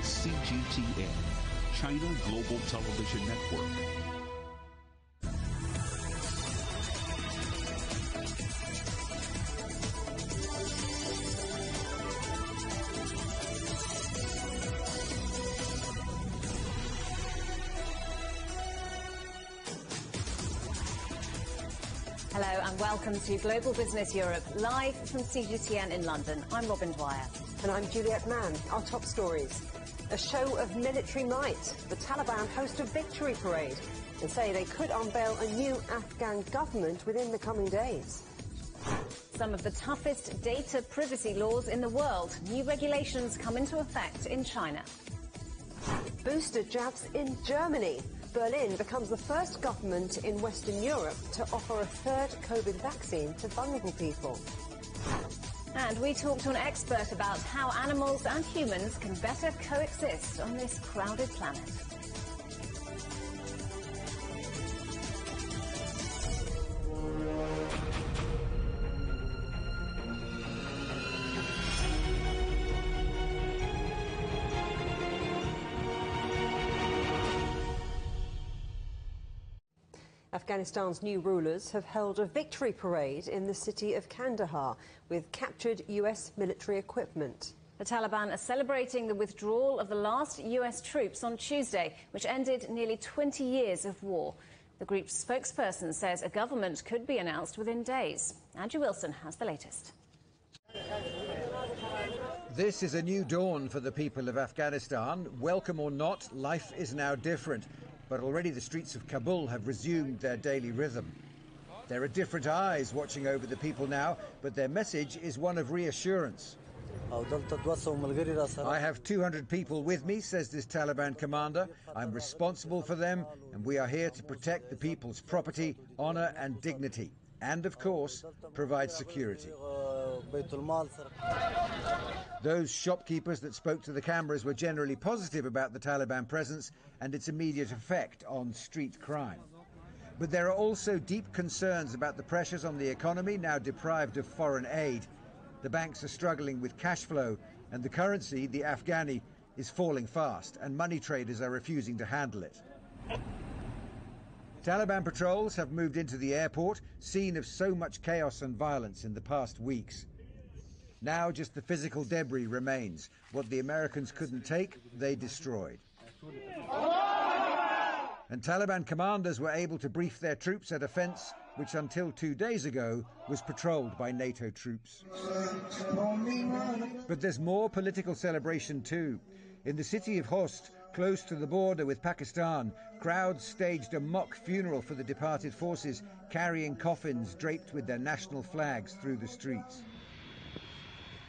CGTN, China Global Television Network. Hello and welcome to Global Business Europe, live from CGTN in London. I'm Robin Dwyer. And I'm Juliet Mann. Our top stories. A show of military might. The Taliban host a victory parade and say they could unveil a new Afghan government within the coming days. Some of the toughest data privacy laws in the world. New regulations come into effect in China. Booster jabs in Germany. Berlin becomes the first government in Western Europe to offer a third COVID vaccine to vulnerable people. And we talk to an expert about how animals and humans can better coexist on this crowded planet. Afghanistan's new rulers have held a victory parade in the city of Kandahar with captured US military equipment. The Taliban are celebrating the withdrawal of the last US troops on Tuesday, which ended nearly 20 years of war. The group's spokesperson says a government could be announced within days. Andrew Wilson has the latest. This is a new dawn for the people of Afghanistan. Welcome or not, life is now different. But already the streets of Kabul have resumed their daily rhythm. There are different eyes watching over the people now, but their message is one of reassurance. I have 200 people with me, says this Taliban commander. I'm responsible for them, and we are here to protect the people's property, honor and dignity, and of course, provide security. Those shopkeepers that spoke to the cameras were generally positive about the Taliban presence and its immediate effect on street crime. But there are also deep concerns about the pressures on the economy now deprived of foreign aid. The banks are struggling with cash flow, and the currency, the Afghani, is falling fast, and money traders are refusing to handle it. Taliban patrols have moved into the airport, scene of so much chaos and violence in the past weeks. Now just the physical debris remains. What the Americans couldn't take, they destroyed. And Taliban commanders were able to brief their troops at a fence which until 2 days ago was patrolled by NATO troops. But there's more political celebration too. In the city of Host, close to the border with Pakistan, crowds staged a mock funeral for the departed forces, carrying coffins draped with their national flags through the streets.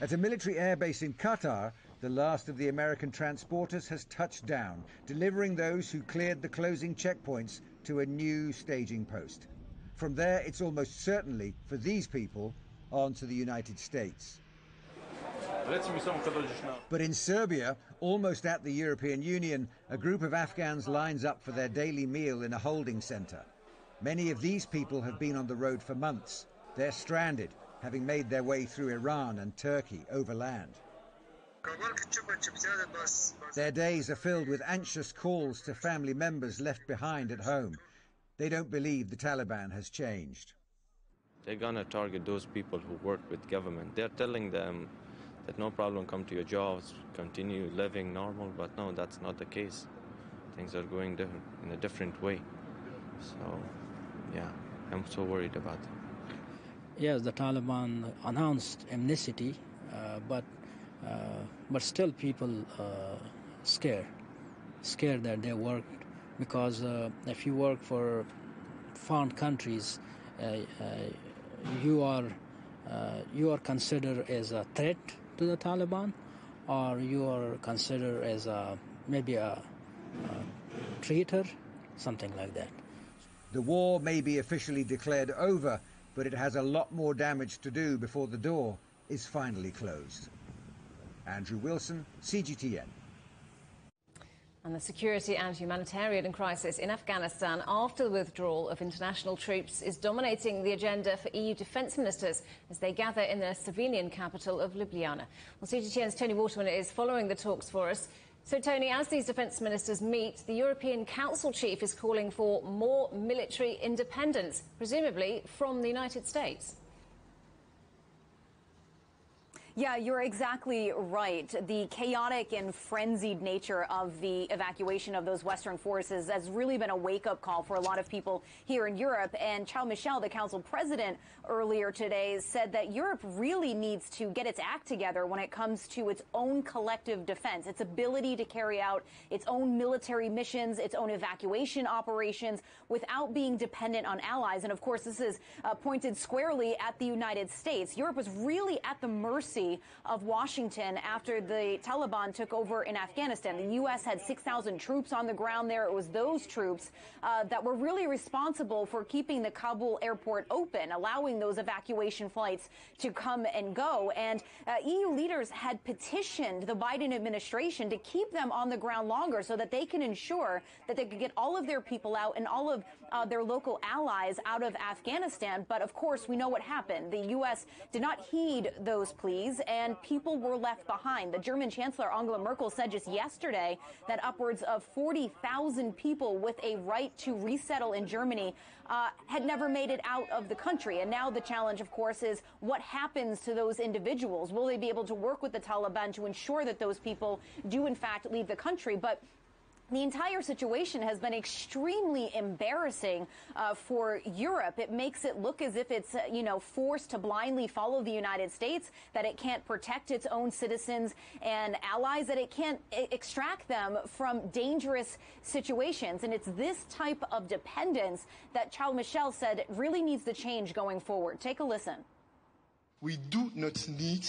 At a military airbase in Qatar, the last of the American transporters has touched down, delivering those who cleared the closing checkpoints to a new staging post. From there, it's almost certainly, for these people, on to the United States. But in Serbia, almost at the European Union, a group of Afghans lines up for their daily meal in a holding centre. Many of these people have been on the road for months. They're stranded, having made their way through Iran and Turkey overland. Their days are filled with anxious calls to family members left behind at home. They don't believe the Taliban has changed. They're gonna target those people who work with government. They're telling them that no problem, come to your jobs, continue living normal, but no, that's not the case. Things are going different, in a different way. So, yeah, I'm so worried about it. Yes, the Taliban announced amnesty, but still people scared that they worked, because if you work for foreign countries, you are considered as a threat to the Taliban, or you are considered as maybe a traitor, something like that. The war may be officially declared over, but it has a lot more damage to do before the door is finally closed. Andrew Wilson, CGTN. And the security and humanitarian crisis in Afghanistan after the withdrawal of international troops is dominating the agenda for EU defence ministers as they gather in the civilian capital of Ljubljana. Well, CGTN's Tony Waterman is following the talks for us. So, Tony, as these defence ministers meet, the European Council chief is calling for more military independence, presumably from the United States. Yeah, you're exactly right. The chaotic and frenzied nature of the evacuation of those Western forces has really been a wake-up call for a lot of people here in Europe. And Charles Michel, the Council president, earlier today said that Europe really needs to get its act together when it comes to its own collective defense, its ability to carry out its own military missions, its own evacuation operations without being dependent on allies. And of course, this is pointed squarely at the United States. Europe was really at the mercy of Washington after the Taliban took over in Afghanistan. The U.S. had 6,000 troops on the ground there. It was those troops that were really responsible for keeping the Kabul airport open, allowing those evacuation flights to come and go. And EU leaders had petitioned the Biden administration to keep them on the ground longer so that they can ensure that they could get all of their people out and all of their local allies out of Afghanistan. But of course, we know what happened. The U.S. did not heed those pleas, and people were left behind. The German Chancellor Angela Merkel said just yesterday that upwards of 40,000 people with a right to resettle in Germany had never made it out of the country. And now the challenge, of course, is what happens to those individuals? Will they be able to work with the Taliban to ensure that those people do, in fact, leave the country? But the entire situation has been extremely embarrassing for Europe. It makes it look as if it's, forced to blindly follow the United States, that it can't protect its own citizens and allies, that it can't extract them from dangerous situations. And it's this type of dependence that Charles Michel said really needs to change going forward. Take a listen. We do not need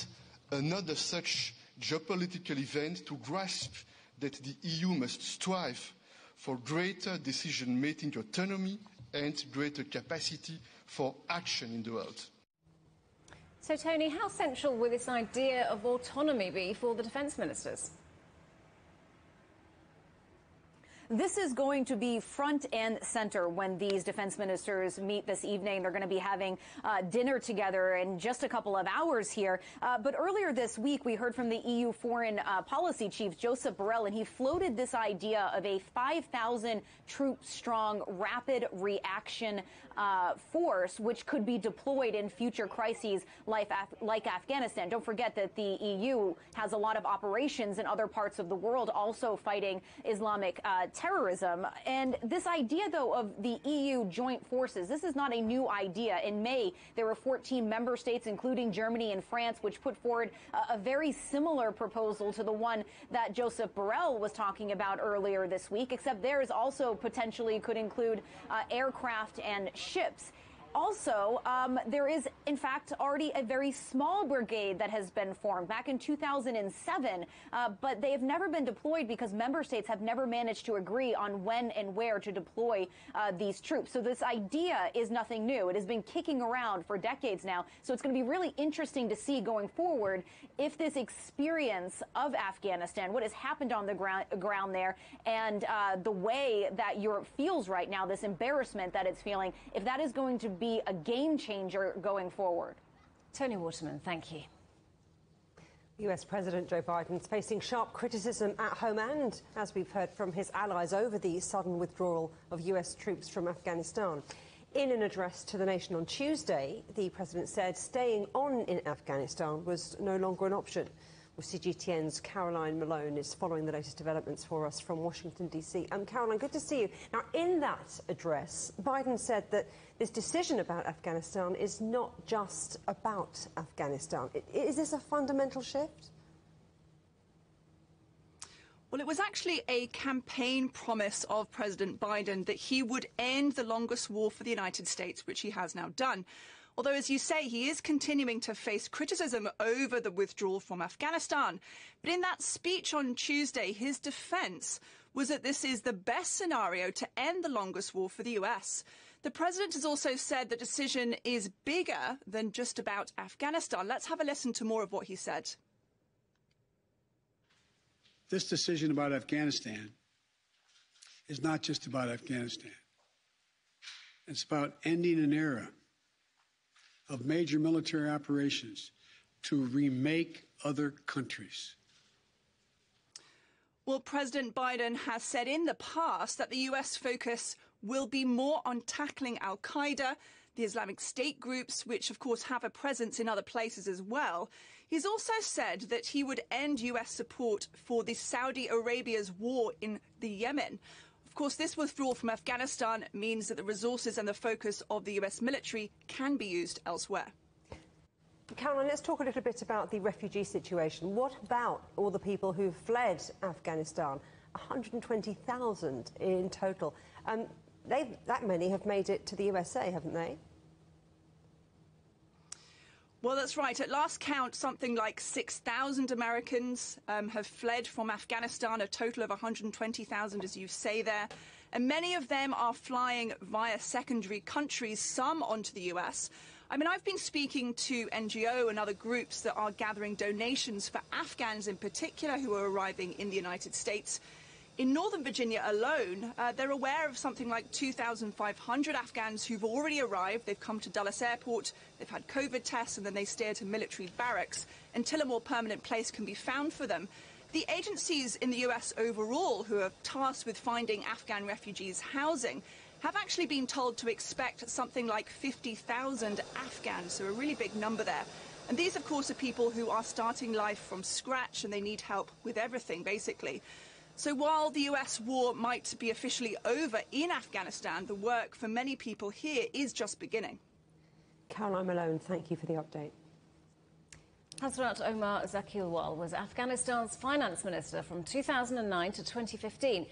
another such geopolitical event to grasp that the EU must strive for greater decision-making autonomy and greater capacity for action in the world. So, Tony, how central will this idea of autonomy be for the defence ministers? This is going to be front and center when these defense ministers meet this evening. They're going to be having dinner together in just a couple of hours here. But earlier this week, we heard from the EU foreign policy chief, Josep Borrell, and he floated this idea of a 5,000 troop strong rapid reaction force, which could be deployed in future crises like Afghanistan. Don't forget that the EU has a lot of operations in other parts of the world also fighting Islamic terrorism. And this idea, though, of the EU joint forces, this is not a new idea. In May, there were 14 member states, including Germany and France, which put forward a very similar proposal to the one that Josep Borrell was talking about earlier this week, except theirs also potentially could include aircraft and ships. Also, there is, in fact, already a very small brigade that has been formed back in 2007, but they have never been deployed because member states have never managed to agree on when and where to deploy these troops. So this idea is nothing new. It has been kicking around for decades now. So it's going to be really interesting to see going forward if this experience of Afghanistan, what has happened on the ground there, and the way that Europe feels right now, this embarrassment that it's feeling, if that is going to be a game changer going forward. Tony Waterman, thank you. US President Joe Biden is facing sharp criticism at home and, as we've heard, from his allies over the sudden withdrawal of US troops from Afghanistan. In an address to the nation on Tuesday, the president said staying on in Afghanistan was no longer an option. Well, CGTN's Caroline Malone is following the latest developments for us from Washington, D.C. Caroline, good to see you. Now, in that address, Biden said that this decision about Afghanistan is not just about Afghanistan. Is this a fundamental shift? Well, it was actually a campaign promise of President Biden that he would end the longest war for the United States, which he has now done. Although, as you say, he is continuing to face criticism over the withdrawal from Afghanistan. But in that speech on Tuesday, his defence was that this is the best scenario to end the longest war for the US. The president has also said the decision is bigger than just about Afghanistan. Let's have a listen to more of what he said. This decision about Afghanistan is not just about Afghanistan. It's about ending an era of major military operations to remake other countries. Well, President Biden has said in the past that the US focus will be more on tackling al-Qaeda, the Islamic State groups, which of course have a presence in other places as well. He's also said that he would end US support for the Saudi Arabia's war in the Yemen. Of course, this withdrawal from Afghanistan means that the resources and the focus of the US military can be used elsewhere. Caroline, let's talk a little bit about the refugee situation. What about all the people who've fled Afghanistan? 120,000 in total. That many have made it to the USA, haven't they? Well, that's right. At last count, something like 6,000 Americans have fled from Afghanistan, a total of 120,000, as you say there. And many of them are flying via secondary countries, some onto the US. I mean, I've been speaking to NGO and other groups that are gathering donations for Afghans in particular who are arriving in the United States. In Northern Virginia alone, they're aware of something like 2,500 Afghans who've already arrived. They've come to Dulles Airport, they've had COVID tests, and then they stay at a military barracks until a more permanent place can be found for them. The agencies in the US overall who are tasked with finding Afghan refugees housing have actually been told to expect something like 50,000 Afghans, so a really big number there. And these, of course, are people who are starting life from scratch and they need help with everything, basically. So while the US war might be officially over in Afghanistan, the work for many people here is just beginning. Caroline Malone, thank you for the update. Hazrat Omar Zakilwal was Afghanistan's finance minister from 2009 to 2015.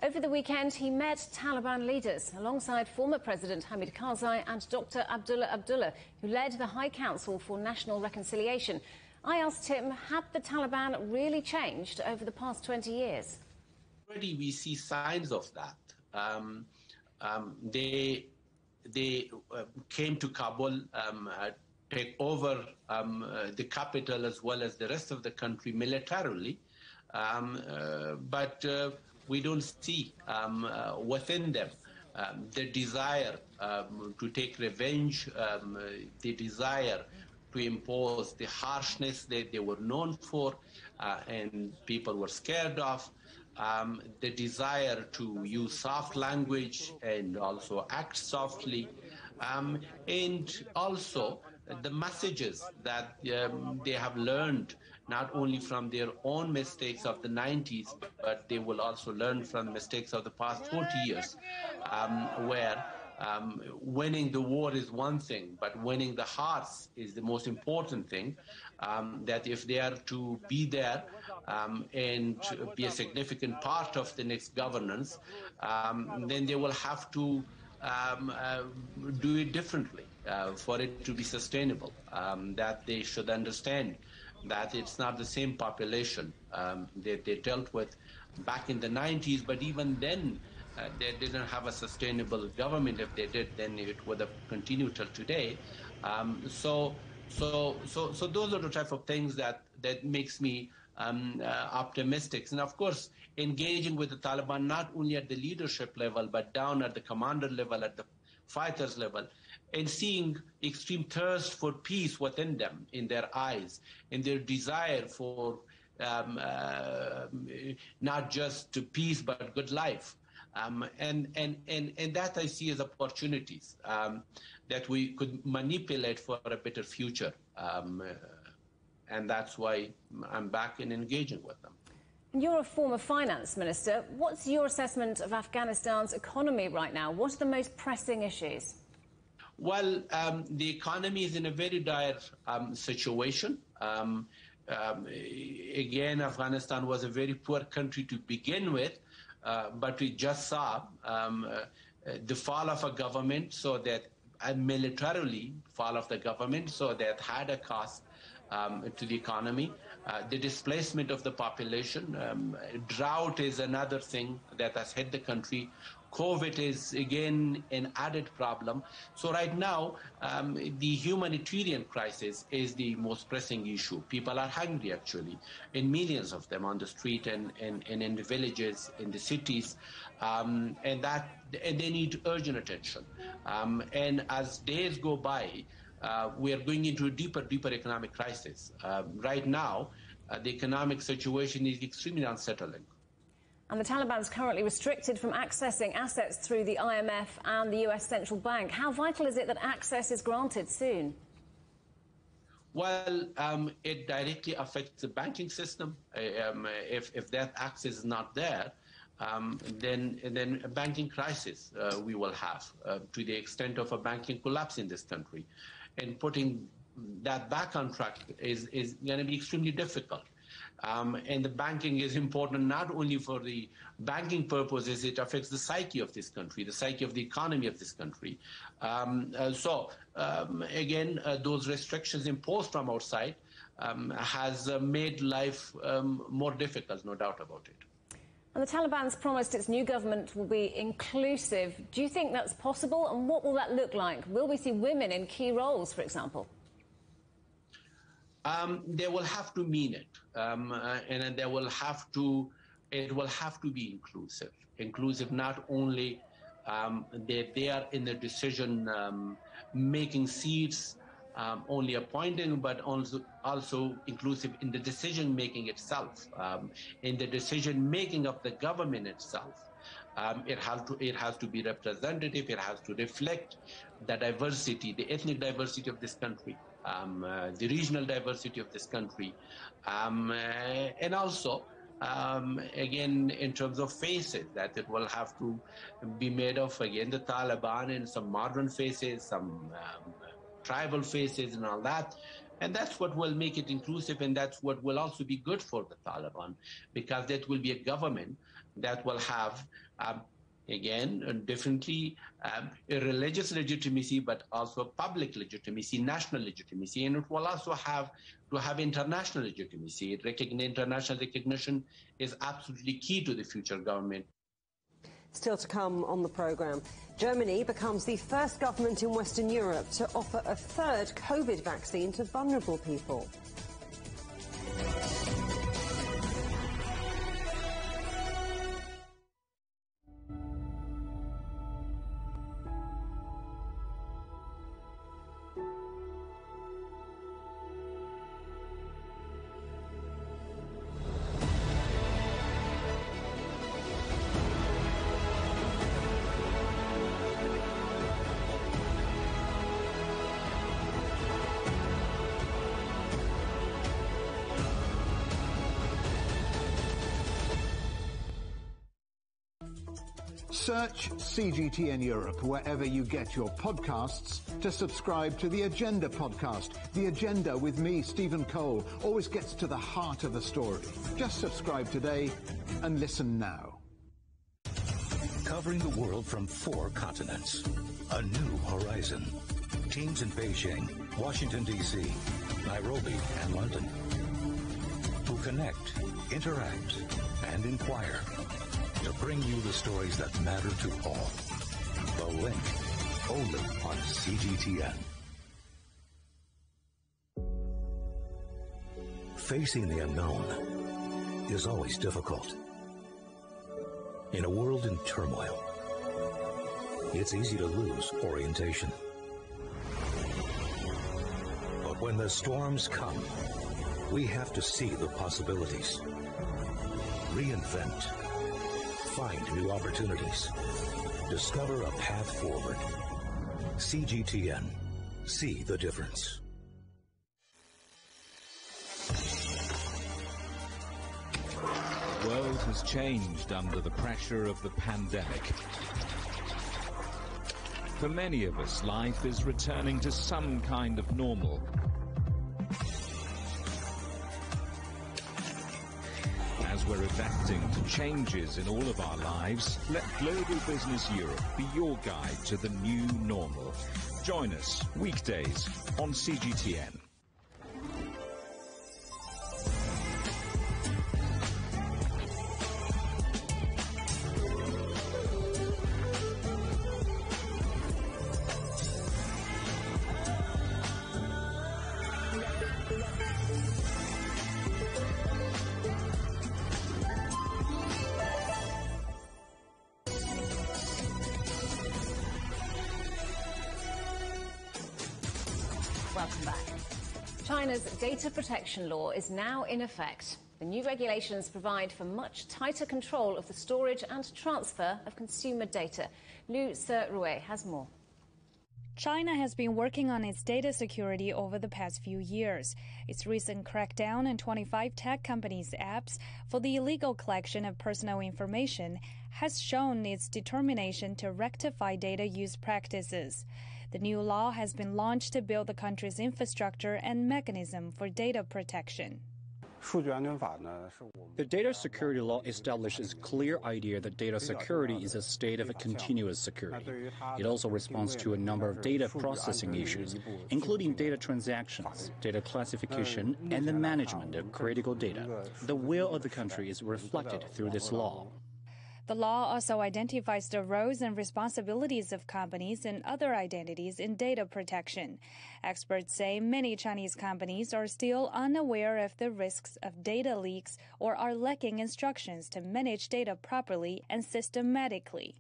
Over the weekend, he met Taliban leaders alongside former President Hamid Karzai and Dr. Abdullah Abdullah, who led the High Council for National Reconciliation. I asked him, had the Taliban really changed over the past 20 years? Already we see signs of that. They came to Kabul, take over the capital as well as the rest of the country militarily, but we don't see within them the desire to take revenge, the desire to impose the harshness that they were known for and people were scared of, the desire to use soft language and also act softly, and also the messages that they have learned not only from their own mistakes of the 90s, but they will also learn from mistakes of the past 40 years, where winning the war is one thing, but winning the hearts is the most important thing, that if they are to be there and be a significant part of the next governance, then they will have to do it differently for it to be sustainable, that they should understand that it's not the same population that they dealt with back in the 90s, but even then they didn't have a sustainable government. If they did, then it would have continued till today. So those are the type of things that makes me optimistic. And of course, engaging with the Taliban not only at the leadership level, but down at the commander level, at the fighters level, and seeing extreme thirst for peace within them, in their eyes, and their desire for not just peace but good life, and that I see as opportunities that we could manipulate for a better future, and that's why I'm back in engaging with them. You're a former finance minister. What's your assessment of Afghanistan's economy right now? What are the most pressing issues? Well, the economy is in a very dire situation. Again, Afghanistan was a very poor country to begin with, but we just saw the fall of a government, so that militarily fall of the government, so that had a cost to the economy. The displacement of the population, drought is another thing that has hit the country. COVID is, again, an added problem. So right now, the humanitarian crisis is the most pressing issue. People are hungry, actually, and millions of them on the street and in the villages, in the cities, and they need urgent attention. And as days go by, we are going into a deeper economic crisis. Right now, the economic situation is extremely unsettling. And the Taliban's currently restricted from accessing assets through the IMF and the US Central Bank. How vital is it that access is granted soon? Well, it directly affects the banking system. If that access is not there, then a banking crisis we will have to the extent of a banking collapse in this country. And putting that back on track is going to be extremely difficult. And the banking is important not only for the banking purposes, it affects the psyche of this country, the psyche of the economy of this country. Again, those restrictions imposed from outside has made life more difficult, no doubt about it. And the Taliban's promised its new government will be inclusive. Do you think that's possible? And what will that look like? Will we see women in key roles, for example? They will have to mean it, and they will have to. It will have to be inclusive. Inclusive not only that they are in the decision-making seats, only appointing, but also inclusive in the decision-making itself, in the decision-making of the government itself. It has to be representative. It has to reflect the diversity, the ethnic diversity of this country. The regional diversity of this country, and also, again, in terms of faces, that it will have to be made of, again, the Taliban and some modern faces, some tribal faces and all that. And that's what will make it inclusive, and that's what will also be good for the Taliban, because that will be a government that will have again, differently, a religious legitimacy, but also public legitimacy, national legitimacy, and it will also have to have international legitimacy. International recognition is absolutely key to the future government. Still to come on the programme, Germany becomes the first government in Western Europe to offer a third COVID vaccine to vulnerable people. Search CGTN Europe wherever you get your podcasts to subscribe to The Agenda podcast. The Agenda with me, Stephen Cole, always gets to the heart of the story. Just subscribe today and listen now. Covering the world from 4 continents. A new horizon. Teams in Beijing, Washington, D.C., Nairobi, and London. Who connect, interact, and inquire to bring you the stories that matter to all. The Link, only on CGTN. Facing the unknown is always difficult. In a world in turmoil, it's easy to lose orientation. But when the storms come, we have to see the possibilities. Reinvent. Find new opportunities. Discover a path forward. CGTN. See the difference. The world has changed under the pressure of the pandemic. For many of us, life is returning to some kind of normal. As we're adapting to changes in all of our lives, let Global Business Europe be your guide to the new normal. Join us weekdays on CGTN. Welcome back. China's data protection law is now in effect. The new regulations provide for much tighter control of the storage and transfer of consumer data. Lu Se-Rui has more. China has been working on its data security over the past few years. Its recent crackdown on 25 tech companies' apps for the illegal collection of personal information has shown its determination to rectify data use practices. The new law has been launched to build the country's infrastructure and mechanism for data protection. The data security law establishes a clear idea that data security is a state of continuous security. It also responds to a number of data processing issues, including data transactions, data classification, and the management of critical data. The will of the country is reflected through this law. The law also identifies the roles and responsibilities of companies and other identities in data protection. Experts say many Chinese companies are still unaware of the risks of data leaks or are lacking instructions to manage data properly and systematically.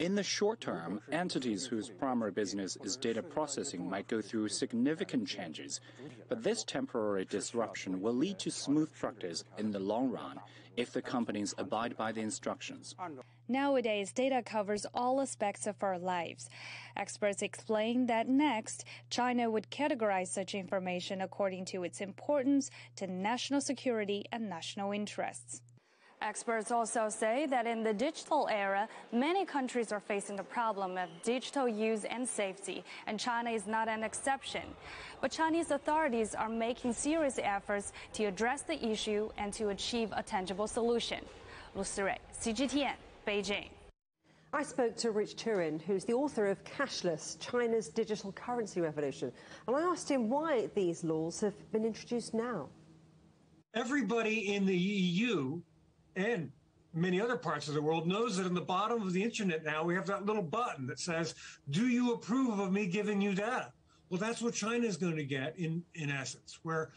In the short term, entities whose primary business is data processing might go through significant changes, but this temporary disruption will lead to smooth practice in the long run if the companies abide by the instructions. Nowadays, data covers all aspects of our lives. Experts explain that next, China would categorize such information according to its importance to national security and national interests. Experts also say that in the digital era, many countries are facing the problem of digital use and safety, and China is not an exception. But Chinese authorities are making serious efforts to address the issue and to achieve a tangible solution. Lu Se-Rui, CGTN, Beijing. I spoke to Rich Turin, who's the author of Cashless, China's Digital Currency Revolution, and I asked him why these laws have been introduced now. Everybody in the EU and many other parts of the world knows that in the bottom of the internet now we have that little button that says, do you approve of me giving you data? Well, that's what China is going to get in essence, where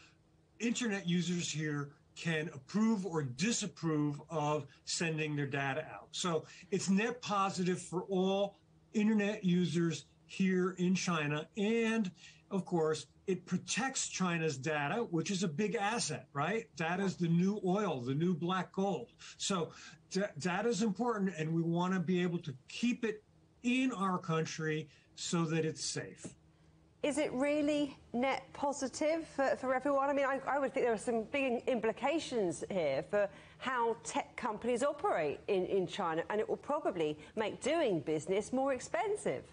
internet users here can approve or disapprove of sending their data out. So it's net positive for all internet users here in China. And of course, it protects China's data, which is a big asset, right? Data is the new oil, the new black gold. So data is important, and we want to be able to keep it in our country so that it's safe. Is it really net positive for everyone? I mean, I would think there are some big implications here for how tech companies operate in China, and it will probably make doing business more expensive.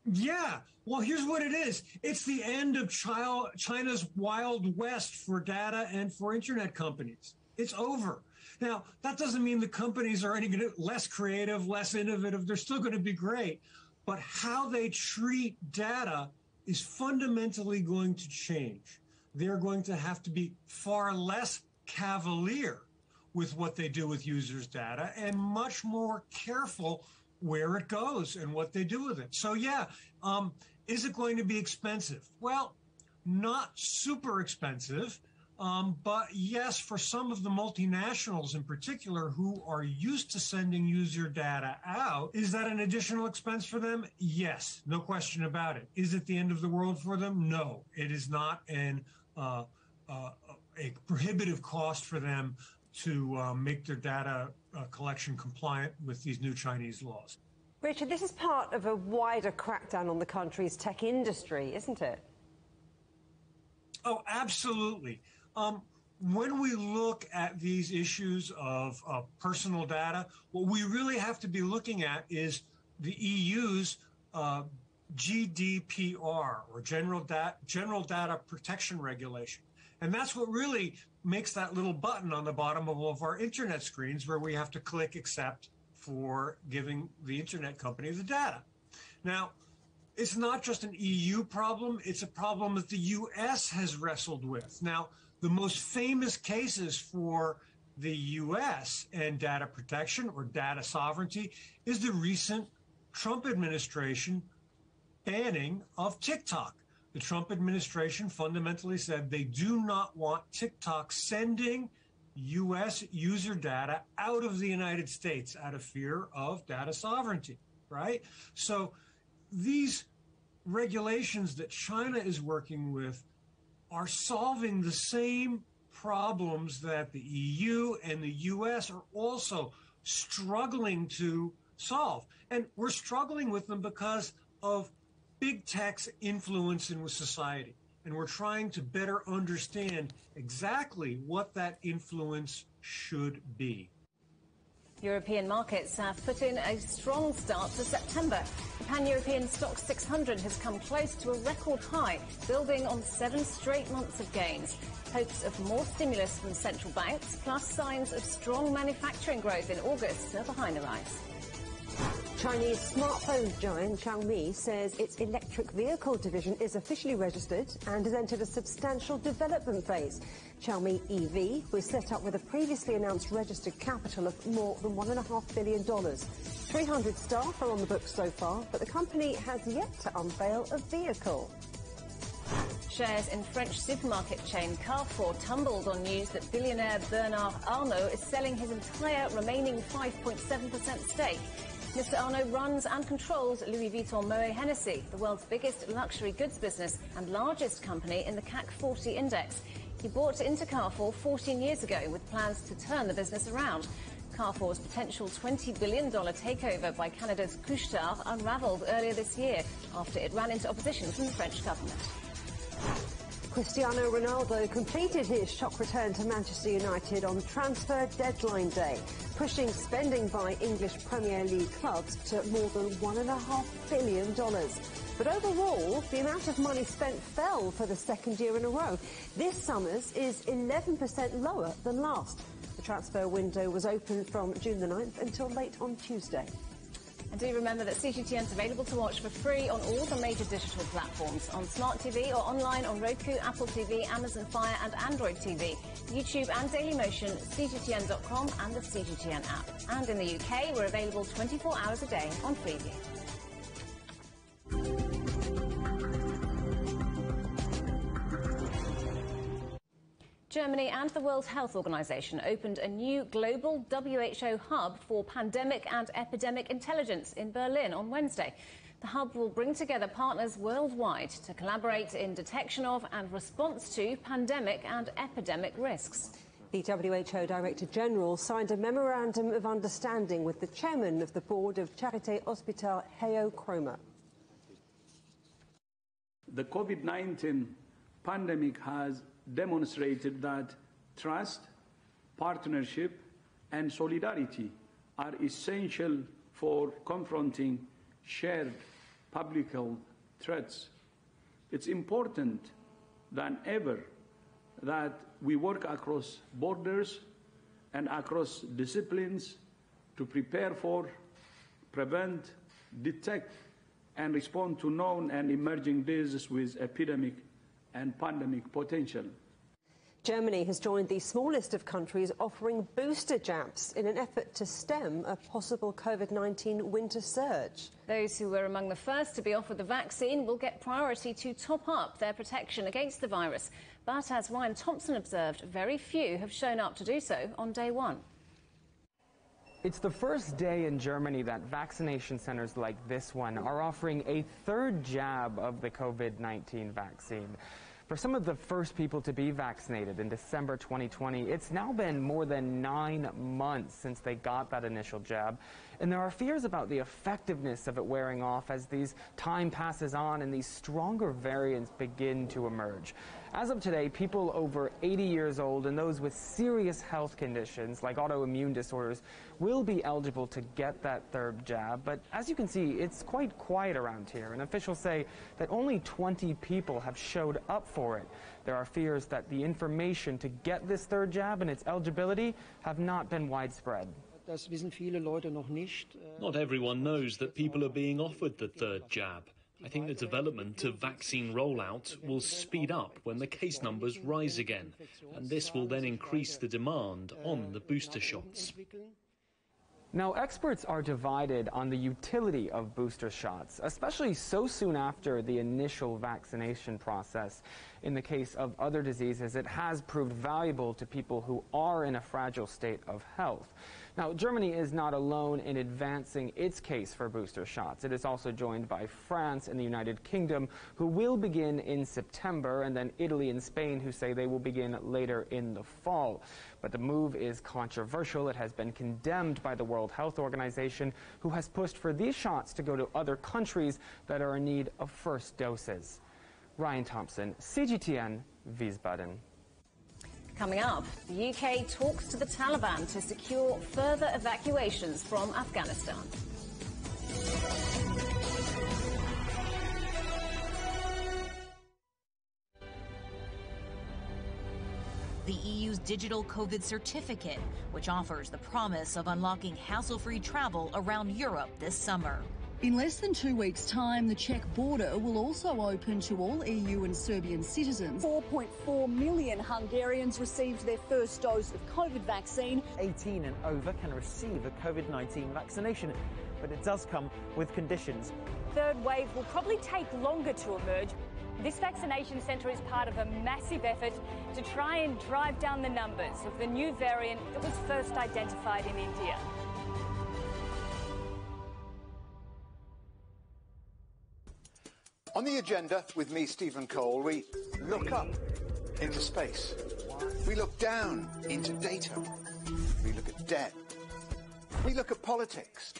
Yeah. Well, here's what it is. It's the end of China's Wild West for data and for internet companies. It's over. Now, that doesn't mean the companies are any less creative, less innovative. They're still going to be great. But how they treat data is fundamentally going to change. They're going to have to be far less cavalier with what they do with users' data and much more careful where it goes and what they do with it. So, yeah, is it going to be expensive? Well, not super expensive, but yes, for some of the multinationals in particular who are used to sending user data out, is that an additional expense for them? Yes, no question about it. Is it the end of the world for them? No, it is not a prohibitive cost for them to make their data collection compliant with these new Chinese laws. Richard, this is part of a wider crackdown on the country's tech industry, isn't it? Oh, absolutely. When we look at these issues of personal data, what we really have to be looking at is the EU's GDPR, or General Data Protection Regulation. And that's what really makes that little button on the bottom of all of our internet screens where we have to click accept for giving the internet company the data. Now, it's not just an EU problem, it's a problem that the US has wrestled with. Now, the most famous cases for the US and data protection or data sovereignty is the recent Trump administration banning of TikTok. The Trump administration fundamentally said they do not want TikTok sending U.S. user data out of the United States out of fear of data sovereignty, right? So these regulations that China is working with are solving the same problems that the EU and the US are also struggling to solve. And we're struggling with them because of big tech's influence in society. And we're trying to better understand exactly what that influence should be. European markets have put in a strong start to September. The pan-European stock 600 has come close to a record high, building on 7 straight months of gains. Hopes of more stimulus from central banks, plus signs of strong manufacturing growth in August, are behind the rise. Chinese smartphone giant Xiaomi says its electric vehicle division is officially registered and has entered a substantial development phase. Xiaomi EV was set up with a previously announced registered capital of more than $1.5 billion. 300 staff are on the books so far, but the company has yet to unveil a vehicle. Shares in French supermarket chain Carrefour tumbled on news that billionaire Bernard Arnault is selling his entire remaining 5.7% stake. Mr. Arnault runs and controls Louis Vuitton Moet Hennessy, the world's biggest luxury goods business and largest company in the CAC 40 index. He bought into Carrefour 14 years ago with plans to turn the business around. Carrefour's potential $20 billion takeover by Canada's Couche-Tard unravelled earlier this year after it ran into opposition from the French government. Cristiano Ronaldo completed his shock return to Manchester United on transfer deadline day, pushing spending by English Premier League clubs to more than $1.5 billion. But overall, the amount of money spent fell for the second year in a row. This summer's is 11% lower than last. The transfer window was open from June the 9th until late on Tuesday. And do remember that CGTN is available to watch for free on all the major digital platforms, on Smart TV or online on Roku, Apple TV, Amazon Fire and Android TV, YouTube and Dailymotion, CGTN.com and the CGTN app. And in the UK, we're available 24 hours a day on Freeview. Germany and the World Health Organization opened a new global WHO hub for pandemic and epidemic intelligence in Berlin on Wednesday. The hub will bring together partners worldwide to collaborate in detection of and response to pandemic and epidemic risks. The WHO Director General signed a memorandum of understanding with the chairman of the board of Charité Hospital, Heo Kromer. The COVID-19 pandemic has demonstrated that trust, partnership and solidarity are essential for confronting shared public health threats. It's important than ever that we work across borders and across disciplines to prepare for, prevent, detect and respond to known and emerging diseases with epidemic and pandemic potential. Germany has joined the smallest of countries offering booster jabs in an effort to stem a possible COVID-19 winter surge. Those who were among the first to be offered the vaccine will get priority to top up their protection against the virus. But as Ryan Thompson observed, very few have shown up to do so on day one. It's the first day in Germany that vaccination centers like this one are offering a third jab of the COVID-19 vaccine. For some of the first people to be vaccinated in December 2020, it's now been more than 9 months since they got that initial jab. And there are fears about the effectiveness of it wearing off as these time passes on and these stronger variants begin to emerge. As of today, people over 80 years old and those with serious health conditions like autoimmune disorders will be eligible to get that third jab. But as you can see, it's quite quiet around here, and officials say that only 20 people have showed up for it. There are fears that the information to get this third jab and its eligibility have not been widespread. Not everyone knows that people are being offered the third jab. I think the development of vaccine rollout will speed up when the case numbers rise again, and this will then increase the demand on the booster shots. Now, experts are divided on the utility of booster shots, especially so soon after the initial vaccination process. in the case of other diseases, it has proved valuable to people who are in a fragile state of health. Now, Germany is not alone in advancing its case for booster shots. It is also joined by France and the United Kingdom, who will begin in September, and then Italy and Spain, who say they will begin later in the fall. But the move is controversial. It has been condemned by the World Health Organization, who has pushed for these shots to go to other countries that are in need of first doses. Ryan Thompson, CGTN, Wiesbaden. Coming up, the UK talks to the Taliban to secure further evacuations from Afghanistan. The EU's digital COVID certificate, which offers the promise of unlocking hassle-free travel around Europe this summer. In less than 2 weeks' time, the Czech border will also open to all EU and Serbian citizens. 4.4 million Hungarians received their first dose of COVID vaccine. 18 and over can receive a COVID-19 vaccination, but it does come with conditions. Third wave will probably take longer to emerge. This vaccination centre is part of a massive effort to try and drive down the numbers of the new variant that was first identified in India. On the agenda with me, Stephen Cole, we look up into space. We look down into data. We look at debt. We look at politics.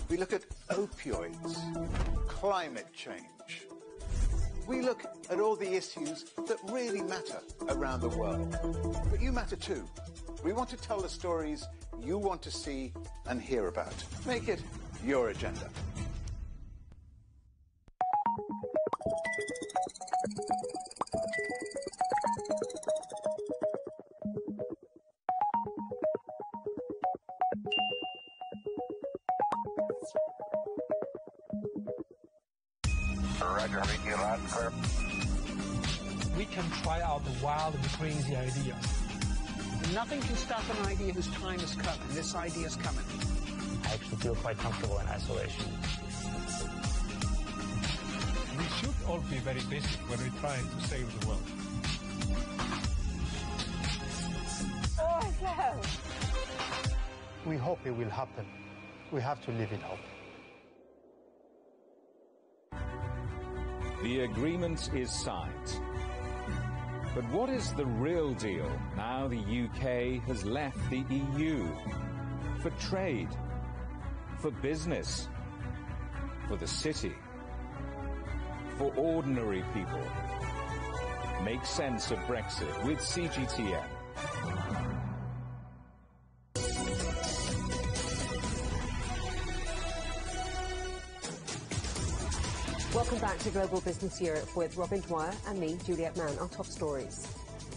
We look at opioids, climate change. We look at all the issues that really matter around the world. But you matter too. We want to tell the stories you want to see and hear about. Make it your agenda. We can try out the wild and crazy ideas. Nothing can stop an idea whose time is coming. This idea is coming. I actually feel quite comfortable in isolation. We should all be very busy when we're trying to save the world. Awesome! We hope it will happen. We have to live in hope. The agreement is signed. But what is the real deal now the UK has left the EU? For trade, for business, for the city, for ordinary people. Make sense of Brexit with CGTN. Welcome back to Global Business Europe with Robin Dwyer and me, Juliet Mann. Our top stories.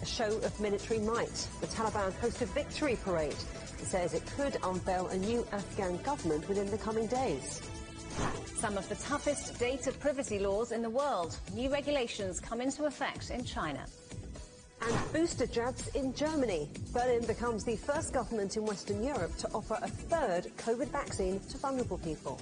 A show of military might. The Taliban host a victory parade. It says it could unveil a new Afghan government within the coming days. Some of the toughest data privacy laws in the world. New regulations come into effect in China. And booster jabs in Germany. Berlin becomes the first government in Western Europe to offer a third COVID vaccine to vulnerable people.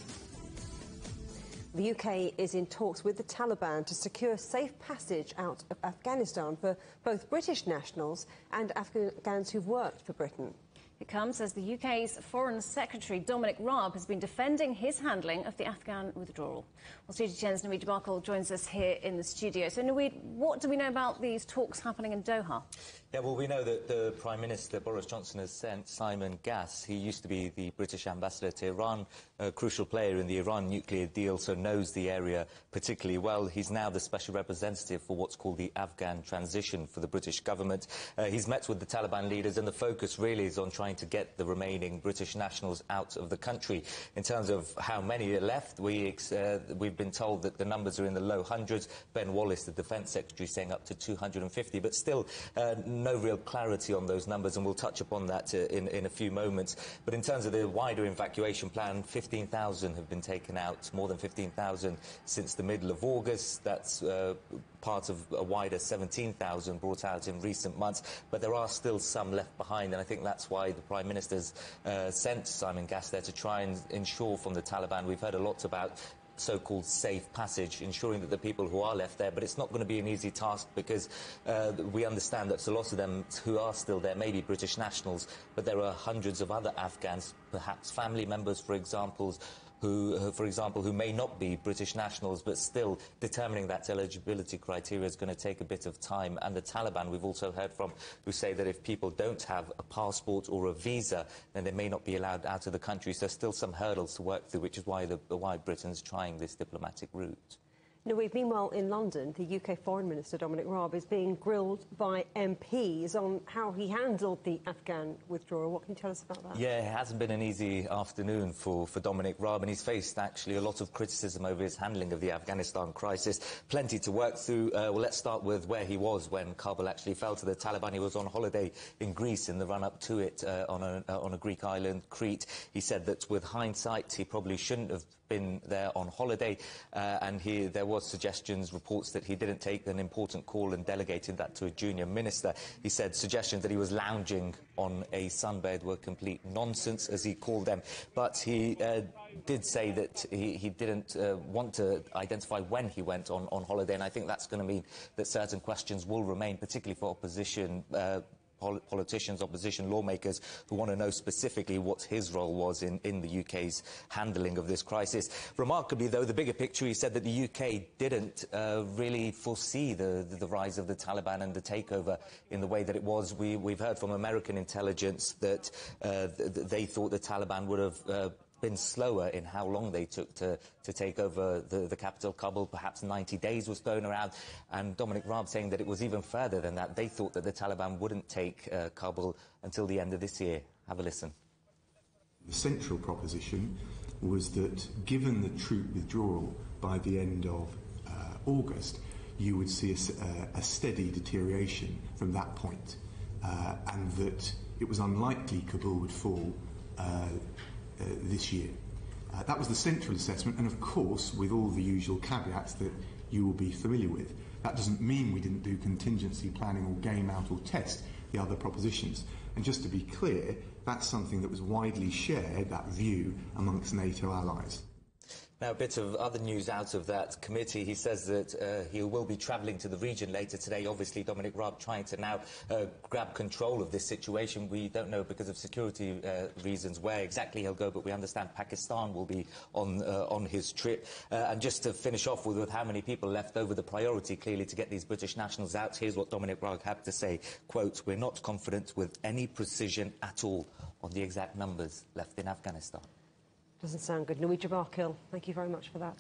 The UK is in talks with the Taliban to secure safe passage out of Afghanistan for both British nationals and Afghans who've worked for Britain. It comes as the UK's Foreign Secretary Dominic Raab has been defending his handling of the Afghan withdrawal. Well, CGTN's Naweed Bakal joins us here in the studio. So, Naweed, what do we know about these talks happening in Doha? Yeah, well, we know that the Prime Minister, Boris Johnson, has sent Simon Gass. He used to be the British ambassador to Iran, a crucial player in the Iran nuclear deal, so knows the area particularly well. He's now the special representative for what's called the Afghan transition for the British government. He's met with the Taliban leaders, and the focus really is on trying to get the remaining British nationals out of the country. In terms of how many are left, we've been told that the numbers are in the low hundreds. Ben Wallace, the Defence Secretary, saying up to 250, but still no real clarity on those numbers, and we'll touch upon that in a few moments. But in terms of the wider evacuation plan, 15,000 have been taken out, more than 15,000 since the middle of August. That's part of a wider 17,000 brought out in recent months, but there are still some left behind, and I think that's why the Prime Minister's sent Simon Gass there to try and ensure from the Taliban. We've heard a lot about so-called safe passage, ensuring that the people who are left there, but it's not going to be an easy task because we understand that a lot of them who are still there may be British nationals, but there are hundreds of other Afghans, perhaps family members, for example, who may not be British nationals, but still determining that eligibility criteria is going to take a bit of time. And the Taliban, we've also heard from, who say that if people don't have a passport or a visa, then they may not be allowed out of the country. So there's still some hurdles to work through, which is why Britain's trying this diplomatic route. Meanwhile, in London, the UK Foreign Minister, Dominic Raab, is being grilled by MPs on how he handled the Afghan withdrawal. What can you tell us about that? Yeah, it hasn't been an easy afternoon for Dominic Raab, and he's faced actually a lot of criticism over his handling of the Afghanistan crisis. Plenty to work through. Well, let's start with where he was when Kabul actually fell to the Taliban. He was on holiday in Greece in the run-up to it on a Greek island, Crete. He said that with hindsight, he probably shouldn't have been there on holiday, and there was suggestions, reports that he didn't take an important call and delegated that to a junior minister. He said suggestions that he was lounging on a sunbed were complete nonsense, as he called them, but he did say that he didn't want to identify when he went on holiday, and I think that's going to mean that certain questions will remain, particularly for opposition politicians, opposition lawmakers, who want to know specifically what his role was in the UK's handling of this crisis. Remarkably, though, the bigger picture, he said that the UK didn't really foresee the rise of the Taliban and the takeover in the way that it was. We've heard from American intelligence that they thought the Taliban would have been slower in how long they took to take over the capital, Kabul. Perhaps 90 days was thrown around. And Dominic Raab saying that it was even further than that. They thought that the Taliban wouldn't take Kabul until the end of this year. Have a listen. The central proposition was that given the troop withdrawal by the end of August, you would see a steady deterioration from that point, and that it was unlikely Kabul would fall this year. That was the central assessment, and of course with all the usual caveats that you will be familiar with. That doesn't mean we didn't do contingency planning or game out or test the other propositions. And just to be clear, that's something that was widely shared, that view, amongst NATO allies. Now, a bit of other news out of that committee. He says that he will be travelling to the region later today. Obviously, Dominic Raab trying to now grab control of this situation. We don't know, because of security reasons, where exactly he'll go, but we understand Pakistan will be on his trip. And just to finish off with how many people left over, the priority clearly to get these British nationals out. Here's what Dominic Raab had to say, quote, "We're not confident with any precision at all on the exact numbers left in Afghanistan." Doesn't sound good. Louis Jabarkil, thank you very much for that.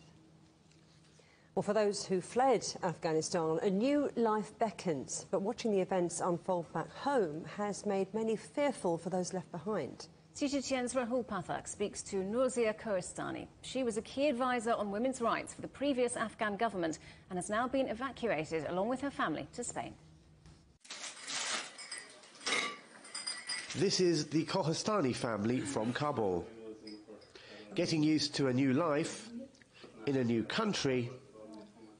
Well, for those who fled Afghanistan, a new life beckons, but watching the events unfold back home has made many fearful for those left behind. CGTN's Rahul Pathak speaks to Nurzia Kohistani. She was a key advisor on women's rights for the previous Afghan government and has now been evacuated along with her family to Spain. This is the Kohistani family from Kabul. Getting used to a new life in a new country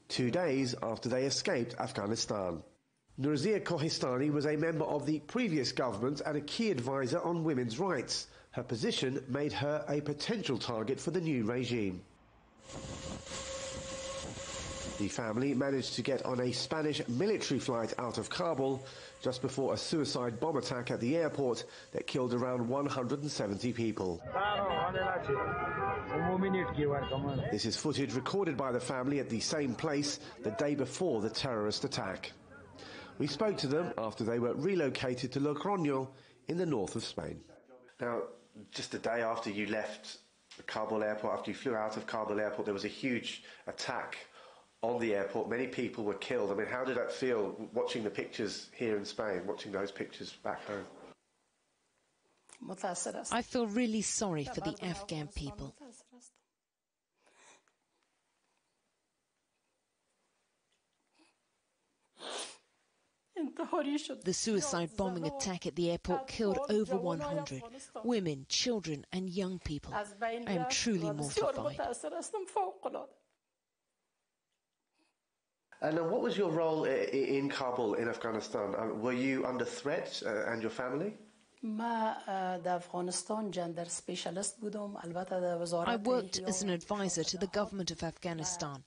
2 days after they escaped Afghanistan. Nurzia Kohistani was a member of the previous government and a key advisor on women's rights. Her position made her a potential target for the new regime. The family managed to get on a Spanish military flight out of Kabul just before a suicide bomb attack at the airport that killed around 170 people. This is footage recorded by the family at the same place the day before the terrorist attack. We spoke to them after they were relocated to Logroño in the north of Spain. Now, just a day after you left the Kabul airport, after you flew out of Kabul airport, there was a huge attack on the airport. Many people were killed. I mean, how did that feel, watching the pictures here in Spain, watching those pictures back home? I feel really sorry for the Afghan people. The suicide bombing attack at the airport killed over 100 women, children and young people. I am truly mortified. And what was your role in Kabul, in Afghanistan? Were you under threat, and your family? I worked as an advisor to the government of Afghanistan.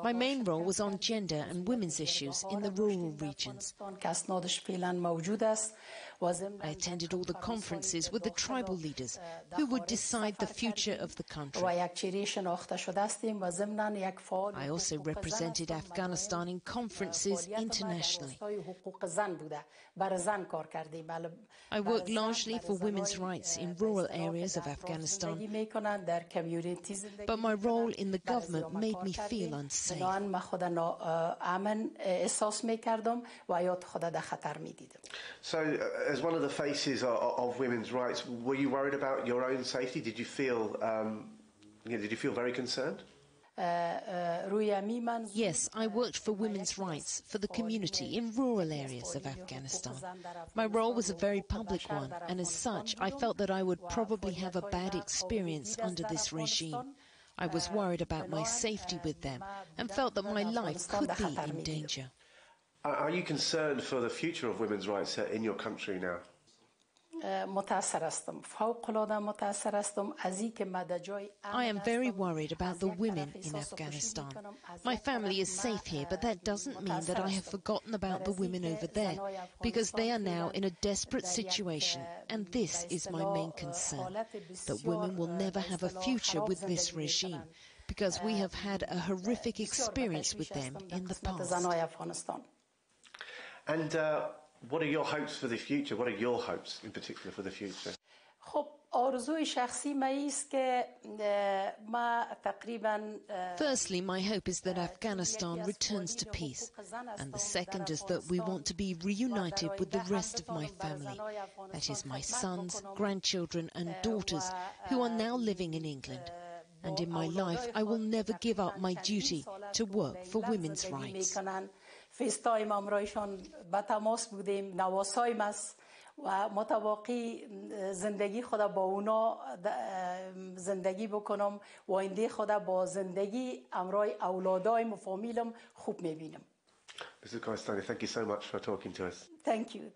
My main role was on gender and women's issues in the rural regions. I attended all the conferences with the tribal leaders who would decide the future of the country. I also represented Afghanistan in conferences internationally. I worked largely for women's rights in rural areas of Afghanistan, but my role in the government made me feel unsafe. So, as one of the faces of women's rights, were you worried about your own safety? Did you feel, very concerned? Yes, I worked for women's rights for the community in rural areas of Afghanistan. My role was a very public one, and as such, I felt that I would probably have a bad experience under this regime. I was worried about my safety with them and felt that my life could be in danger. Are you concerned for the future of women's rights in your country now? I am very worried about the women in Afghanistan. My family is safe here, but that doesn't mean that I have forgotten about the women over there, because they are now in a desperate situation, and this is my main concern, that women will never have a future with this regime, because we have had a horrific experience with them in the past. And what are your hopes for the future? What are your hopes in particular for the future? Firstly, my hope is that Afghanistan returns to peace, and the second is that we want to be reunited with the rest of my family, that is my sons, grandchildren and daughters who are now living in England. And in my life, I will never give up my duty to work for women's rights. فیستایم امرایشان به تماس بودیم نواسایم است و متواقی زندگی خدا با اونا زندگی بکنم و آینده خدا با زندگی امرای اولادایم و فامیلم خوب میبینم. Mrs. Koistani, thank you so much for talking to us. Thank you.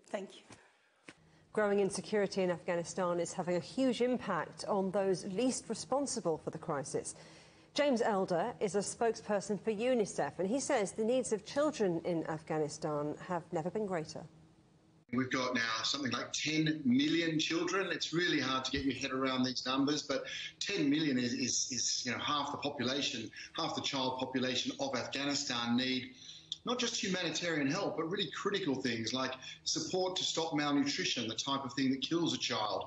Growing insecurity in Afghanistan is having a huge impact on those least responsible for the crisis. James Elder is a spokesperson for UNICEF, and he says the needs of children in Afghanistan have never been greater. We've got now something like 10 million children. It's really hard to get your head around these numbers, but 10 million is half the population, half the child population of Afghanistan need not just humanitarian help, but really critical things like support to stop malnutrition, the type of thing that kills a child,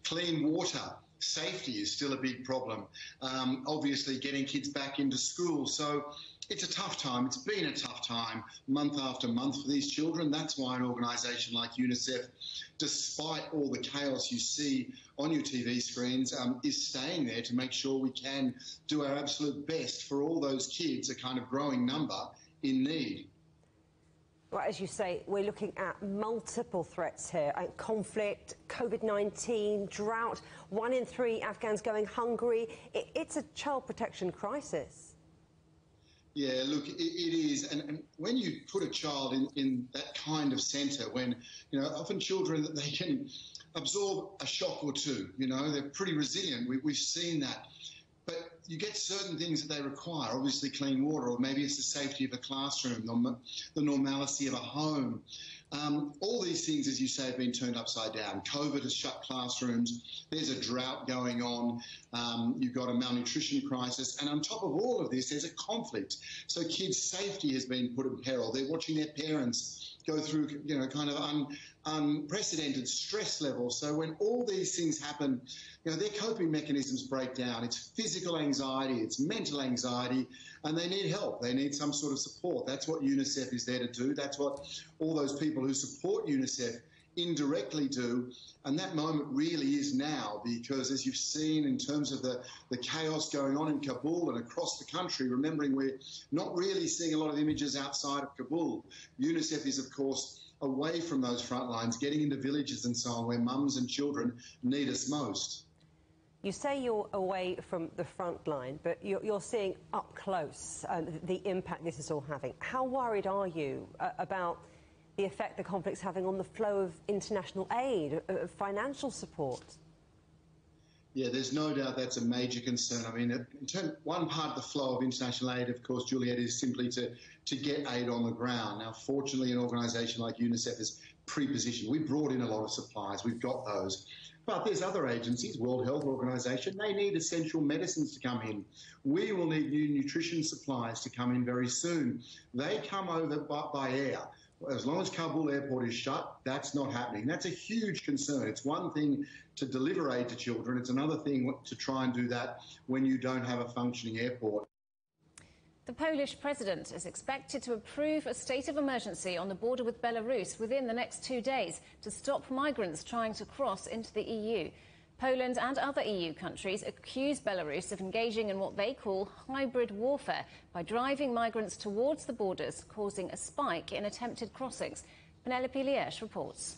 clean water. Safety is still a big problem. Obviously, getting kids back into school. So it's a tough time. It's been a tough time month after month for these children. That's why an organisation like UNICEF, despite all the chaos you see on your TV screens, is staying there to make sure we can do our absolute best for all those kids, a kind of growing number, in need. Well, as you say, we're looking at multiple threats here. Conflict, COVID-19, drought, 1 in 3 Afghans going hungry. It's a child protection crisis. Yeah, look, it is. And when you put a child in that kind of centre, when, often children, they can absorb a shock or two, they're pretty resilient. We've seen that. But you get certain things that they require, obviously clean water, or maybe it's the safety of a classroom, the normalcy of a home. All these things, as you say, have been turned upside down. COVID has shut classrooms. There's a drought going on. You've got a malnutrition crisis. And on top of all of this, there's a conflict. So kids' safety has been put in peril. They're watching their parents go through, kind of unprecedented stress levels. So when all these things happen, their coping mechanisms break down. It's physical anxiety, it's mental anxiety, and they need help. They need some sort of support. That's what UNICEF is there to do. That's what all those people who support UNICEF indirectly do. And that moment really is now, because as you've seen in terms of the chaos going on in Kabul and across the country, remembering we're not really seeing a lot of images outside of Kabul. UNICEF is, of course, away from those front lines, getting into villages and so on, where mums and children need us most. You say you're away from the front line, but you're seeing up close the impact this is all having. How worried are you about the effect the conflict's having on the flow of international aid, of financial support? Yeah, there's no doubt that's a major concern. I mean, one part of the flow of international aid, of course, Juliet, is simply to get aid on the ground. Now, fortunately, an organisation like UNICEF is pre-positioned. We brought in a lot of supplies. We've got those. But there's other agencies, World Health Organization, they need essential medicines to come in. We will need new nutrition supplies to come in very soon. They come over by air. As long as Kabul airport is shut, that's not happening. That's a huge concern. It's one thing to deliver aid to children. It's another thing to try and do that when you don't have a functioning airport. The Polish president is expected to approve a state of emergency on the border with Belarus within the next 2 days to stop migrants trying to cross into the EU. Poland and other EU countries accuse Belarus of engaging in what they call hybrid warfare by driving migrants towards the borders, causing a spike in attempted crossings. Penelope Liesch reports.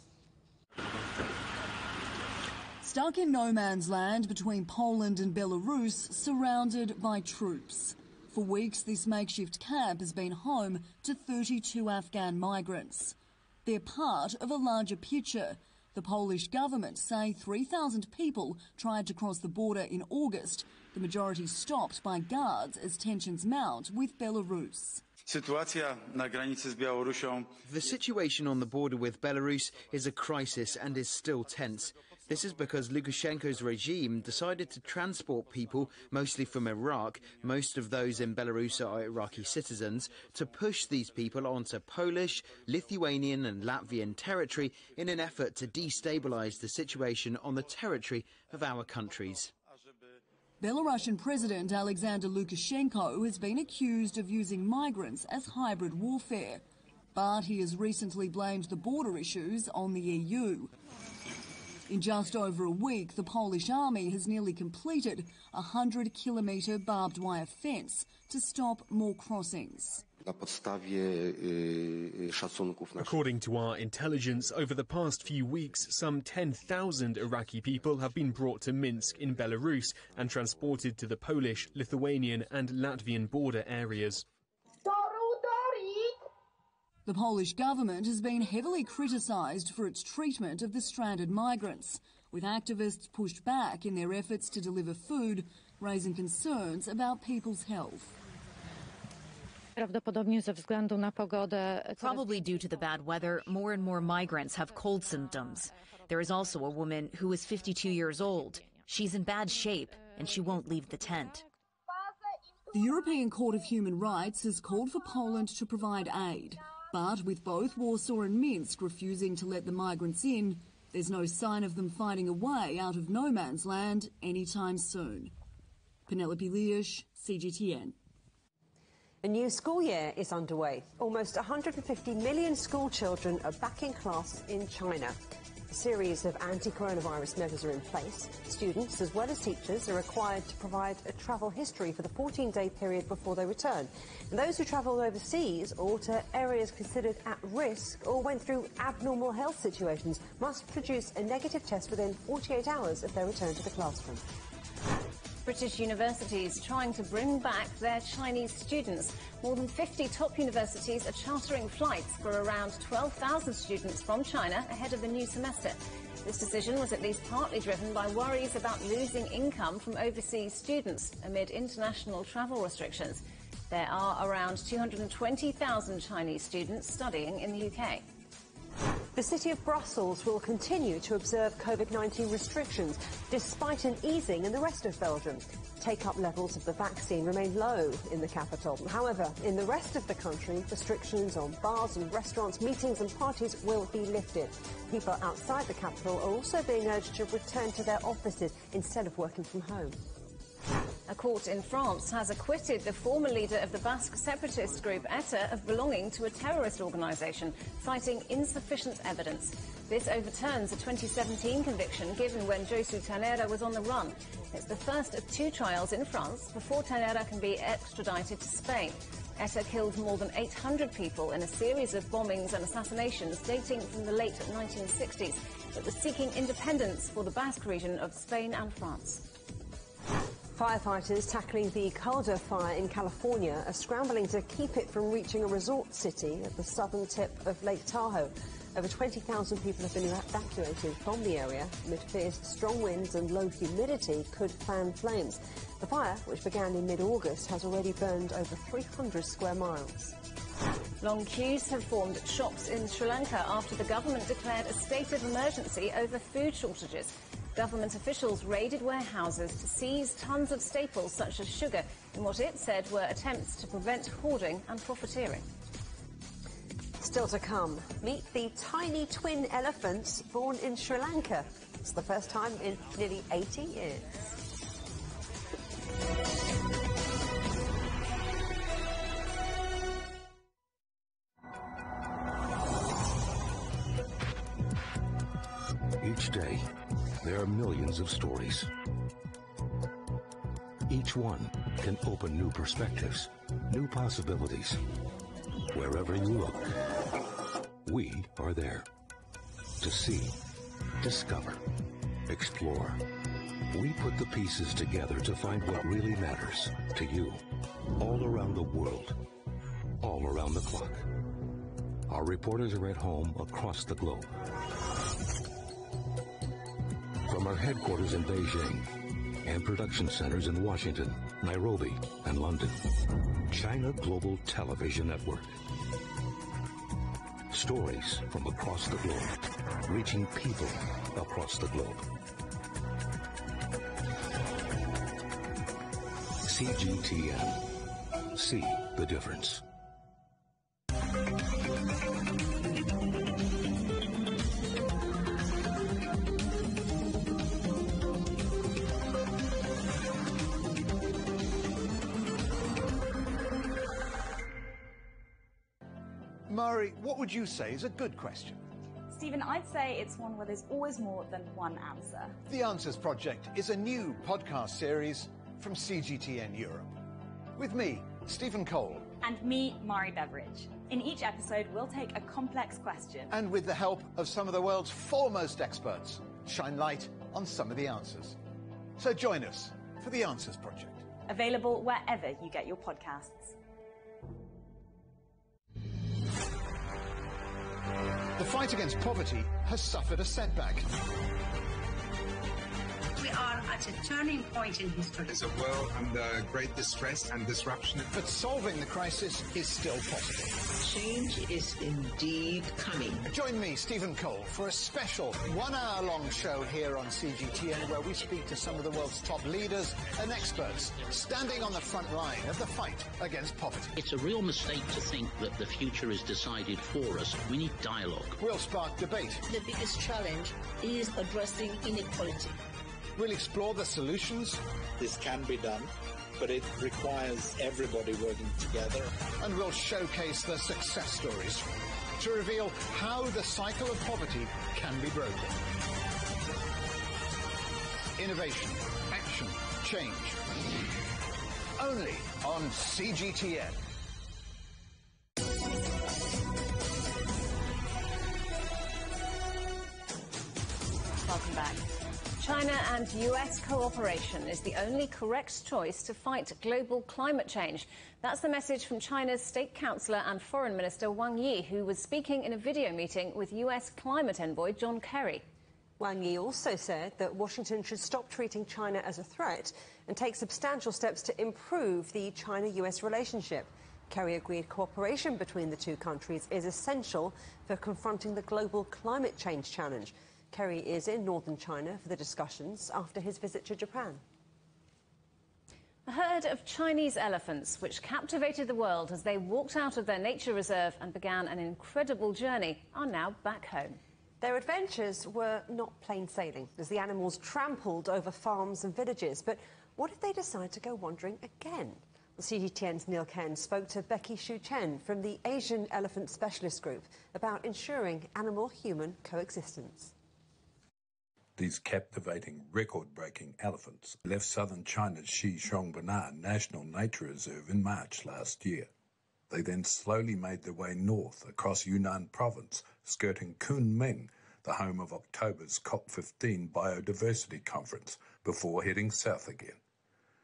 Stuck in no man's land between Poland and Belarus, surrounded by troops. For weeks, this makeshift camp has been home to 32 Afghan migrants. They're part of a larger picture. The Polish government say 3,000 people tried to cross the border in August, the majority stopped by guards as tensions mount with Belarus. The situation on the border with Belarus is a crisis and is still tense. This is because Lukashenko's regime decided to transport people, mostly from Iraq, most of those in Belarus are Iraqi citizens, to push these people onto Polish, Lithuanian and Latvian territory in an effort to destabilise the situation on the territory of our countries. Belarusian President Alexander Lukashenko has been accused of using migrants as hybrid warfare, but he has recently blamed the border issues on the EU. In just over a week, the Polish army has nearly completed a 100-kilometre barbed wire fence to stop more crossings. According to our intelligence, over the past few weeks, some 10,000 Iraqi people have been brought to Minsk in Belarus and transported to the Polish, Lithuanian and Latvian border areas. The Polish government has been heavily criticised for its treatment of the stranded migrants, with activists pushed back in their efforts to deliver food, raising concerns about people's health. Probably due to the bad weather, more and more migrants have cold symptoms. There is also a woman who is 52 years old. She's in bad shape and she won't leave the tent. The European Court of Human Rights has called for Poland to provide aid. But with both Warsaw and Minsk refusing to let the migrants in, there's no sign of them finding a way out of no man's land anytime soon. Penelope Liesch, CGTN. A new school year is underway. Almost 150 million school children are back in class in China. A series of anti-coronavirus measures are in place. Students, as well as teachers, are required to provide a travel history for the 14-day period before they return. And those who travel overseas or to areas considered at risk or went through abnormal health situations must produce a negative test within 48 hours of their return to the classroom. British universities trying to bring back their Chinese students. More than 50 top universities are chartering flights for around 12,000 students from China ahead of the new semester. This decision was at least partly driven by worries about losing income from overseas students amid international travel restrictions. There are around 220,000 Chinese students studying in the UK. The city of Brussels will continue to observe COVID-19 restrictions despite an easing in the rest of Belgium. Take-up levels of the vaccine remain low in the capital. However, in the rest of the country, restrictions on bars and restaurants, meetings and parties will be lifted. People outside the capital are also being urged to return to their offices instead of working from home. A court in France has acquitted the former leader of the Basque separatist group ETA of belonging to a terrorist organisation, citing insufficient evidence. This overturns a 2017 conviction given when Josu Ternera was on the run. It's the first of 2 trials in France before Ternera can be extradited to Spain. ETA killed more than 800 people in a series of bombings and assassinations dating from the late 1960s. It was seeking independence for the Basque region of Spain and France. Firefighters tackling the Calder fire in California are scrambling to keep it from reaching a resort city at the southern tip of Lake Tahoe. Over 20,000 people have been evacuated from the area amid fears strong winds and low humidity could fan flames. The fire, which began in mid-August, has already burned over 300 square miles. Long queues have formed at shops in Sri Lanka after the government declared a state of emergency over food shortages. Government officials raided warehouses to seize tons of staples such as sugar in what it said were attempts to prevent hoarding and profiteering. Still to come, meet the tiny twin elephants born in Sri Lanka. It's the first time in nearly 80 years. Each day, there are millions of stories. Each one can open new perspectives, new possibilities. Wherever you look, we are there. To see, discover, explore. We put the pieces together to find what really matters to you. All around the world, all around the clock. Our reporters are at home across the globe. From our headquarters in Beijing and production centers in Washington, Nairobi, and London. China Global Television Network. Stories from across the globe, reaching people across the globe. CGTN. See the difference. Mari, what would you say is a good question? Stephen, I'd say it's one where there's always more than one answer. The Answers Project is a new podcast series from CGTN Europe. With me, Stephen Cole. And me, Mari Beveridge. In each episode, we'll take a complex question. And with the help of some of the world's foremost experts, shine light on some of the answers. So join us for The Answers Project. Available wherever you get your podcasts. The fight against poverty has suffered a setback. We are at a turning point in history. It's a world under great distress and disruption. But solving the crisis is still possible. Change is indeed coming. Join me, Stephen Cole, for a special one-hour-long show here on CGTN where we speak to some of the world's top leaders and experts standing on the front line of the fight against poverty. It's a real mistake to think that the future is decided for us. We need dialogue. We'll spark debate. The biggest challenge is addressing inequality. We'll explore the solutions. This can be done, but it requires everybody working together. And we'll showcase the success stories to reveal how the cycle of poverty can be broken. Innovation, action, change. Only on CGTN. Welcome back. China and US cooperation is the only correct choice to fight global climate change. That's the message from China's State Councillor and Foreign Minister Wang Yi, who was speaking in a video meeting with US climate envoy John Kerry. Wang Yi also said that Washington should stop treating China as a threat and take substantial steps to improve the China-US relationship. Kerry agreed cooperation between the two countries is essential for confronting the global climate change challenge. Kerry is in northern China for the discussions after his visit to Japan. A herd of Chinese elephants, which captivated the world as they walked out of their nature reserve and began an incredible journey, are now back home. Their adventures were not plain sailing, as the animals trampled over farms and villages. But what if they decide to go wandering again? Well, CGTN's Neil Ken spoke to Becky Shu Chen from the Asian Elephant Specialist Group about ensuring animal-human coexistence. These captivating, record-breaking elephants left southern China's Xishuangbanna National Nature Reserve in March last year. They then slowly made their way north across Yunnan province, skirting Kunming, the home of October's COP15 Biodiversity Conference, before heading south again.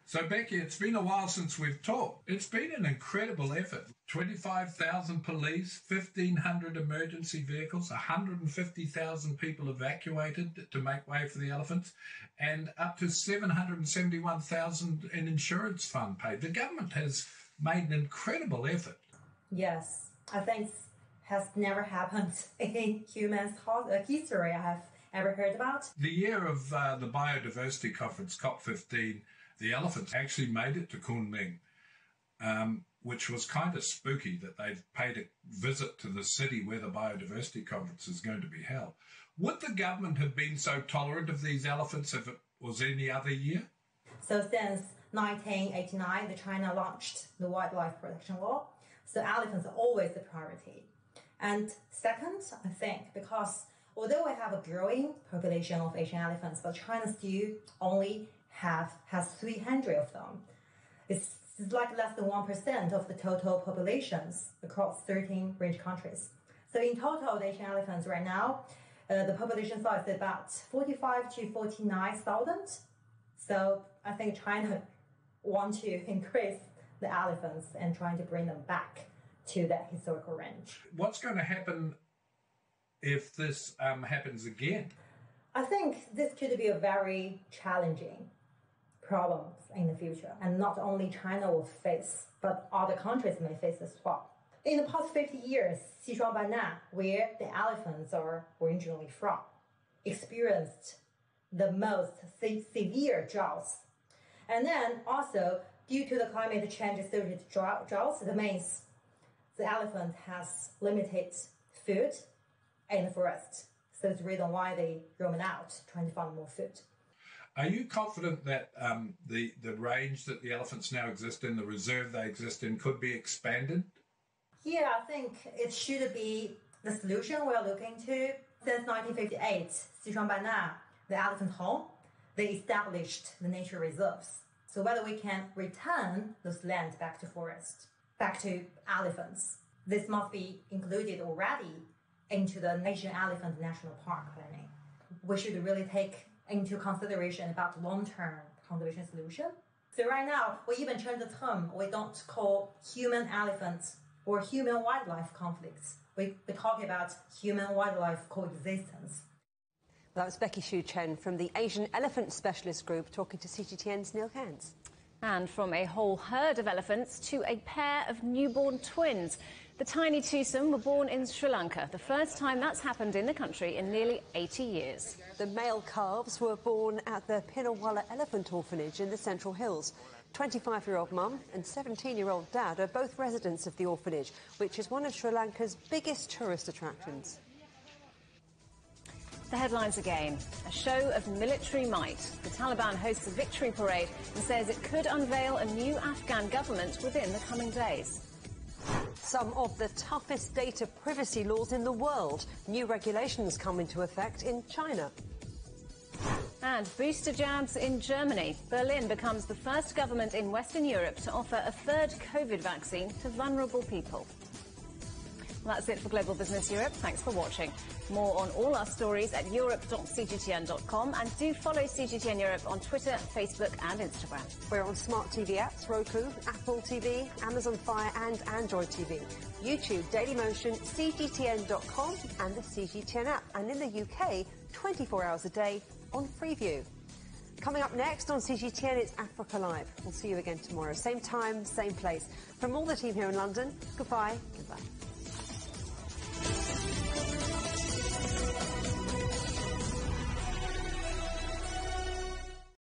So, Becky, it's been a while since we've talked. It's been an incredible effort. 25,000 police, 1,500 emergency vehicles, 150,000 people evacuated to make way for the elephants, and up to 771,000 in insurance fund paid. The government has made an incredible effort. Yes, I think has never happened in human history I have ever heard about. The year of the Biodiversity Conference, COP15, the elephants actually made it to Kunming, which was kind of spooky that they've paid a visit to the city where the Biodiversity Conference is going to be held. Would the government have been so tolerant of these elephants if it was any other year? So since 1989, China launched the Wildlife Protection Law. So elephants are always the priority. And second, I think, because although we have a growing population of Asian elephants, but China still only has 300 of them. It's like less than 1% of the total populations across 13 rich countries. So in total, the Asian elephants right now, the population size is about 45 to 49,000. So I think China wants to increase the elephants and trying to bring them back to that historical range. What's going to happen if this happens again? I think this could be a very challenging problem in the future, and not only China will face, but other countries may face as well. In the past 50 years, Sichuan, where the elephants are originally from, experienced the most severe droughts. And then also, due to the climate change associated droughts, that means the elephant has limited food in the forest. So it's the reason why they roam out, trying to find more food. Are you confident that the range that the elephants now exist in, the reserve they exist in, could be expanded? Yeah, I think it should be the solution we're looking to. Since 1958, Sichuan, the elephant home, they established the nature reserves. So whether we can return those lands back to forest, back to elephants, this must be included already into the Asian Elephant National Park planning. We should really take into consideration about long-term conservation solution. So right now, we even change the term. We don't call human elephants or human wildlife conflicts. We talk about human wildlife coexistence. Well, that was Becky Xu Chen from the Asian Elephant Specialist Group talking to CGTN's Neil Cairns. And from a whole herd of elephants to a pair of newborn twins. The tiny twosome were born in Sri Lanka, the first time that's happened in the country in nearly 80 years. The male calves were born at the Pinawala Elephant Orphanage in the Central Hills. 25-year-old mum and 17-year-old dad are both residents of the orphanage, which is one of Sri Lanka's biggest tourist attractions. The headlines again. A show of military might. The Taliban hosts a victory parade and says it could unveil a new Afghan government within the coming days. Some of the toughest data privacy laws in the world. New regulations come into effect in China. And booster jabs in Germany. Berlin becomes the first government in Western Europe to offer a third COVID vaccine to vulnerable people. Well, that's it for Global Business Europe. Thanks for watching. More on all our stories at europe.cgtn.com, and do follow CGTN Europe on Twitter, Facebook and Instagram. We're on smart TV apps, Roku, Apple TV, Amazon Fire and Android TV, YouTube, Dailymotion, CGTN.com and the CGTN app. And in the UK, 24 hours a day on Freeview. Coming up next on CGTN, it's Africa Live. We'll see you again tomorrow. Same time, same place. From all the team here in London, goodbye. Goodbye.